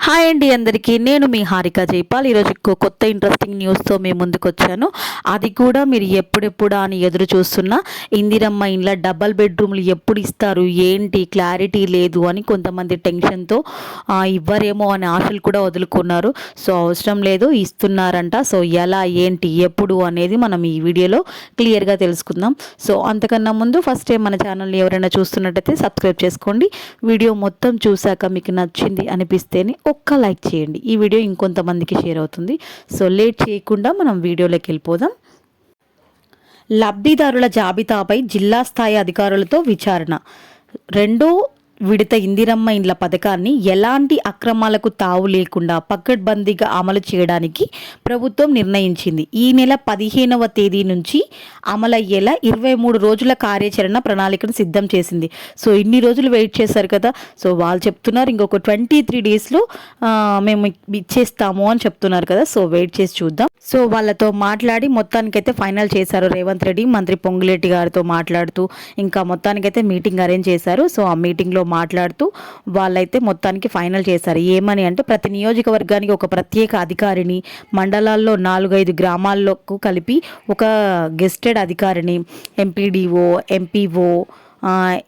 Hi అండి అందరికీ, నేను మీ హారిక జైపాల్. ఈరోజు కొత్త ఇంట్రెస్టింగ్ న్యూస్తో మేము ముందుకు వచ్చాను. అది కూడా మీరు ఎప్పుడెప్పుడా అని ఎదురు చూస్తున్న ఇందిరమ్మ ఇండ్ల డబల్ బెడ్రూమ్లు ఎప్పుడు ఇస్తారు ఏంటి క్లారిటీ లేదు అని కొంతమంది టెన్షన్తో ఇవ్వరేమో అనే ఆశలు కూడా వదులుకున్నారు. సో అవసరం లేదు, ఇస్తున్నారంట. సో ఎలా ఏంటి ఎప్పుడు అనేది మనం ఈ వీడియోలో క్లియర్గా తెలుసుకుందాం. సో అంతకన్నా ముందు ఫస్ట్ టైం మన ఛానల్ని ఎవరైనా చూస్తున్నట్టయితే సబ్స్క్రైబ్ చేసుకోండి. వీడియో మొత్తం చూశాక మీకు నచ్చింది అనిపిస్తేనే ఒక్క లైక్ చేయండి. ఈ వీడియో ఇంకొంతమందికి షేర్ అవుతుంది. సో లేట్ చేయకుండా మనం వీడియోలోకి వెళ్ళిపోదాం. లబ్ధిదారుల జాబితాపై జిల్లా స్థాయి అధికారులతో విచారణ. రెండో విడత ఇందిరమ్మ ఇండ్ల పథకాన్ని ఎలాంటి అక్రమాలకు తావు లేకుండా పకడ్బందీగా అమలు చేయడానికి ప్రభుత్వం నిర్ణయించింది. ఈ నెల 15వ తేదీ నుంచి అమలయ్యేలా 23 రోజుల కార్యాచరణ ప్రణాళికను సిద్ధం చేసింది. సో ఇన్ని రోజులు వెయిట్ చేశారు కదా. సో వాళ్ళు చెప్తున్నారు ఇంకొక 23 డేస్లో మేము ఇచ్చేస్తాము అని చెప్తున్నారు కదా. సో వెయిట్ చేసి చూద్దాం. సో వాళ్ళతో మాట్లాడి మొత్తానికైతే ఫైనల్ చేశారు రేవంత్ రెడ్డి. మంత్రి పొంగులేటి గారితో మాట్లాడుతూ ఇంకా మొత్తానికైతే మీటింగ్ అరేంజ్ చేశారు. సో ఆ మీటింగ్లో మాట్లాడుతూ వాళ్ళైతే మొత్తానికి ఫైనల్ చేశారు. ఏమని అంటే ప్రతి నియోజకవర్గానికి ఒక ప్రత్యేక అధికారిని, మండలాల్లో 4-5 గ్రామాల్లోకి కలిపి ఒక గెస్టెడ్ అధికారిని, ఎంపీడీఓ, ఎంపీఓ,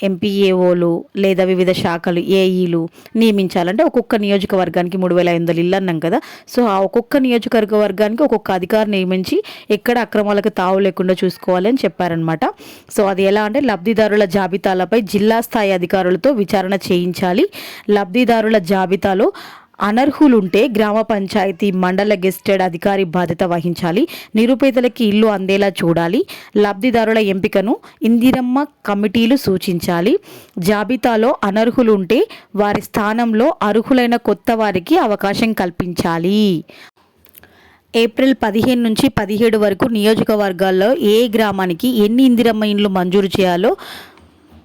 ఎంపీఏఓలు లేదా వివిధ శాఖలు ఏఈలు నియమించాలంటే ఒక్కొక్క నియోజకవర్గానికి 3500 ఇల్లు అన్నాం కదా. సో ఆ ఒక్కొక్క నియోజకవర్గానికి ఒక్కొక్క అధికారి నియమించి ఎక్కడ అక్రమాలకు తావు లేకుండా చూసుకోవాలని చెప్పారనమాట. సో అది ఎలా అంటే లబ్ధిదారుల జాబితాలపై జిల్లా స్థాయి అధికారులతో విచారణ చేయించాలి. లబ్ధిదారుల జాబితాలో అనర్హులుంటే గ్రామ పంచాయతీ, మండల గెస్టెడ్ అధికారి బాధ్యత వహించాలి. నిరుపేదలకి ఇల్లు అందేలా చూడాలి. లబ్ధిదారుల ఎంపికను ఇందిరమ్మ కమిటీలు సూచించాలి. జాబితాలో అనర్హులుంటే వారి స్థానంలో అర్హులైన కొత్త వారికి అవకాశం కల్పించాలి. ఏప్రిల్ 15 నుంచి 17 వరకు నియోజకవర్గాల్లో ఏ గ్రామానికి ఎన్ని ఇందిరమ్మ ఇండ్లు మంజూరు చేయాలో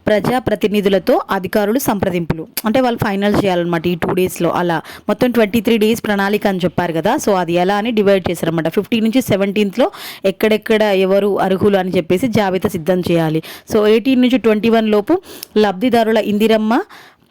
ప్రజాప్రతినిధులతో అధికారులు సంప్రదింపులు. అంటే వాళ్ళు ఫైనల్ చేయాలన్నమాట ఈ 2 డేస్లో. అలా మొత్తం 23 డేస్ ప్రణాళిక అని చెప్పారు కదా. సో అది ఎలా అని డివైడ్ చేశారన్నమాట. 15 నుంచి 17th ఎక్కడెక్కడ ఎవరు అర్హులు అని చెప్పేసి జాబితా సిద్ధం చేయాలి. సో 18 నుంచి 21 లోపు లబ్ధిదారుల ఇందిరమ్మ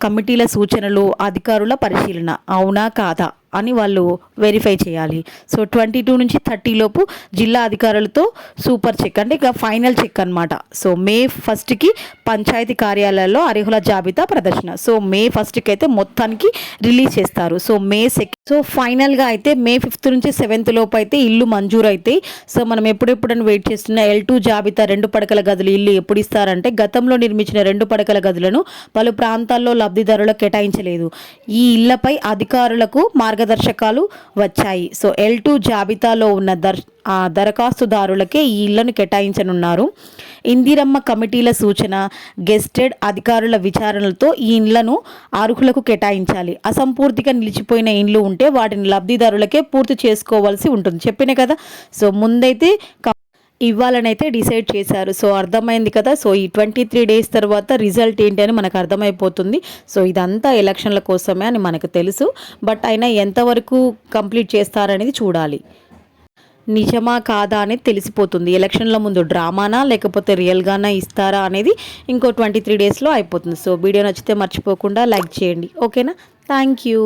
కమిటీల సూచనలు, అధికారుల పరిశీలన అవునా కాదా అని వాళ్ళు వెరిఫై చేయాలి. సో 22 నుంచి 30 లోపు జిల్లా అధికారులతో సూపర్ చెక్, అంటే ఇక ఫైనల్ చెక్ అనమాట. సో మే 1కి పంచాయతీ కార్యాలయాల్లో అర్హుల జాబితా ప్రదర్శన. సో మే 1కి అయితే మొత్తానికి రిలీజ్ చేస్తారు. సో మే 2 సో ఫైనల్గా అయితే మే 5th నుంచి 7th లోపు అయితే ఇల్లు మంజూరు అయితే. సో మనం ఎప్పుడెప్పుడని వెయిట్ చేస్తున్న L2 జాబితా 2 పడకల గదులు ఇల్లు ఎప్పుడు ఇస్తారంటే గతంలో నిర్మించిన 2 పడకల గదులను పలు ప్రాంతాల్లో లబ్ధిదారులకు కేటాయించలేదు. ఈ ఇళ్లపై అధికారులకు మార్గదర్శకాలు వచ్చాయి. సో L2 జాబితాలో ఉన్న దరఖాస్తుదారులకే ఈ ఇళ్లను కేటాయించనున్నారు. ఇందిరమ్మ కమిటీల సూచన, గెస్టెడ్ అధికారుల విచారణలతో ఈ ఇండ్లను అర్హులకు కేటాయించాలి. అసంపూర్తిగా నిలిచిపోయిన ఇండ్లు ఉంటే వాటిని లబ్ధిదారులకే పూర్తి చేసుకోవాల్సి ఉంటుంది. చెప్పిన కదా. సో ముందైతే ఇవ్వాలనైతే డిసైడ్ చేశారు. సో అర్థమైంది కదా. సో ఈ 23 డేస్ తర్వాత రిజల్ట్ ఏంటి అని మనకు అర్థమైపోతుంది. సో ఇదంతా ఎలక్షన్ల కోసమే అని మనకు తెలుసు. బట్ అయినా ఎంతవరకు కంప్లీట్ చేస్తారనేది చూడాలి. నిజమా కాదా అనేది తెలిసిపోతుంది. ఎలక్షన్ల ముందు డ్రామానా లేకపోతే రియల్గానా ఇస్తారా అనేది ఇంకో 23 డేస్లో అయిపోతుంది. సో వీడియో నచ్చితే మర్చిపోకుండా లైక్ చేయండి. ఓకేనా. Thank you.